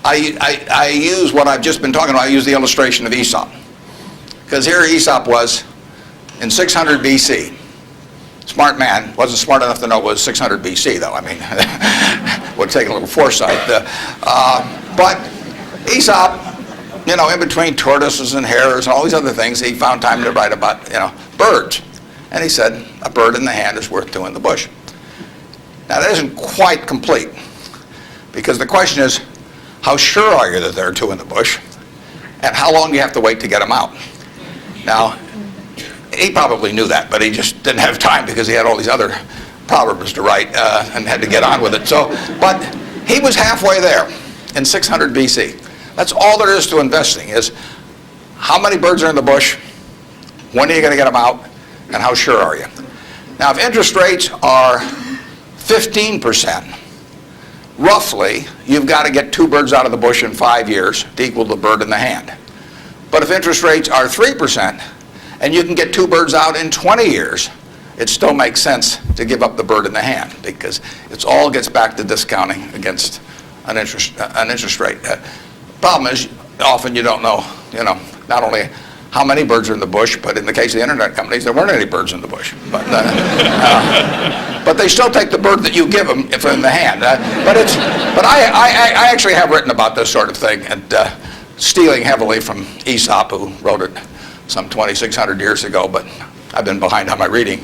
I use what I've just been talking about. I use the illustration of Aesop. Because here Aesop was in 600 B.C. Smart man. Wasn't smart enough to know it was 600 B.C. though. I mean, would take a little foresight. But Aesop, you know, in between tortoises and hares and all these other things, he found time to write about, you know, birds. And he said, a bird in the hand is worth two in the bush. Now that isn't quite complete, because the question is, how sure are you that there are two in the bush? And how long do you have to wait to get them out? Now, he probably knew that, but he just didn't have time because he had all these other proverbs to write and had to get on with it. So, but he was halfway there in 600 B.C. That's all there is to investing, is how many birds are in the bush, when are you going to get them out, and how sure are you? Now, if interest rates are 15%, roughly, you've got to get two birds out of the bush in 5 years to equal the bird in the hand. But if interest rates are 3%, and you can get two birds out in 20 years, it still makes sense to give up the bird in the hand, because it all gets back to discounting against an interest rate. Problem is, often you don't know, not only how many birds are in the bush, but in the case of the internet companies, there weren't any birds in the bush. But they still take the bird that you give them if in the hand. But I actually have written about this sort of thing, and stealing heavily from Aesop, who wrote it some 2,600 years ago, but I've been behind on my reading.